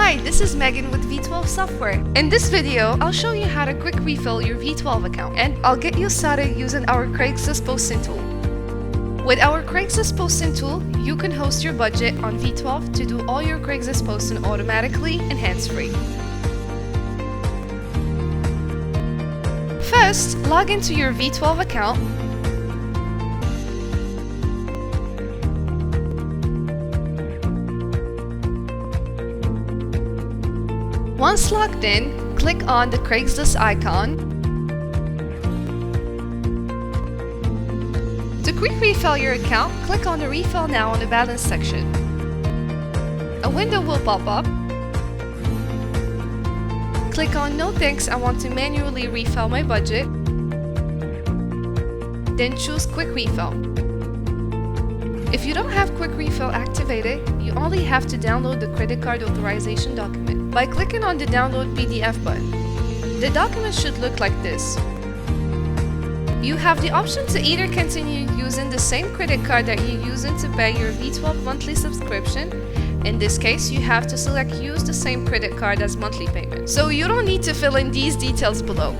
Hi, this is Megan with V12 Software. In this video, I'll show you how to quick refill your V12 account, and I'll get you started using our Craigslist posting tool. With our Craigslist posting tool, you can host your budget on V12 to do all your Craigslist posting automatically and hands-free. First, log into your V12 account. Once logged in, click on the Craigslist icon. To quick refill your account, click on the Refill Now on the Balance section. A window will pop up. Click on No Thanks, I want to manually refill my budget. Then choose Quick Refill. If you don't have Quick Refill activated, you only have to download the credit card authorization document by clicking on the Download PDF button. The document should look like this. You have the option to either continue using the same credit card that you're using to pay your V12 monthly subscription. In this case, you have to select Use the same credit card as monthly payment, so you don't need to fill in these details below.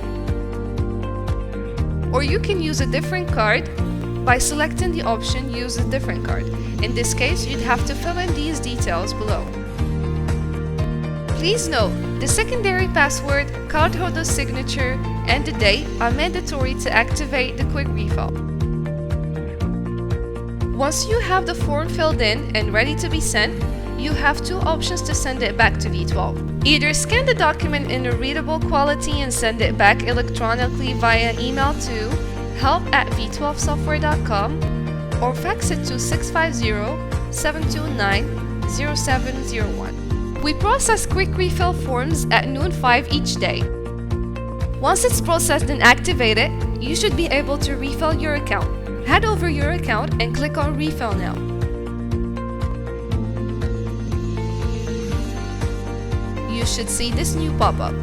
Or you can use a different card by selecting the option Use a different card. In this case, you'd have to fill in these details below. Please note, the secondary password, cardholder's signature, and the date are mandatory to activate the quick refill. Once you have the form filled in and ready to be sent, you have two options to send it back to V12. Either scan the document in a readable quality and send it back electronically via email to help@v12software.com or fax it to 650-729-0701. We process quick refill forms at noon 5 each day. Once it's processed and activated, you should be able to refill your account. Head over your account and click on Refill Now. You should see this new pop-up.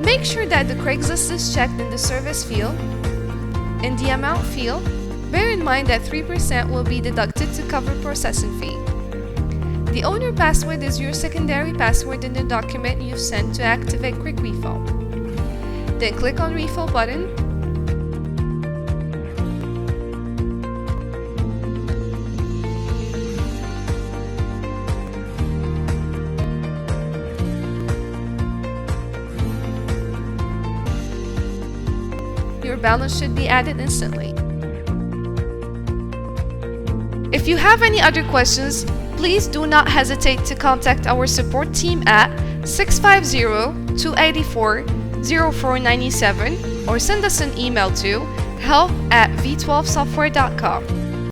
Make sure that the Craigslist is checked in the service field. In the amount field, bear in mind that 3% will be deducted to cover processing fee. The owner password is your secondary password in the document you've sent to activate quick refill. Then click on Refill button. Your balance should be added instantly. If you have any other questions, please do not hesitate to contact our support team at 650-284-0497 or send us an email to help@v12software.com.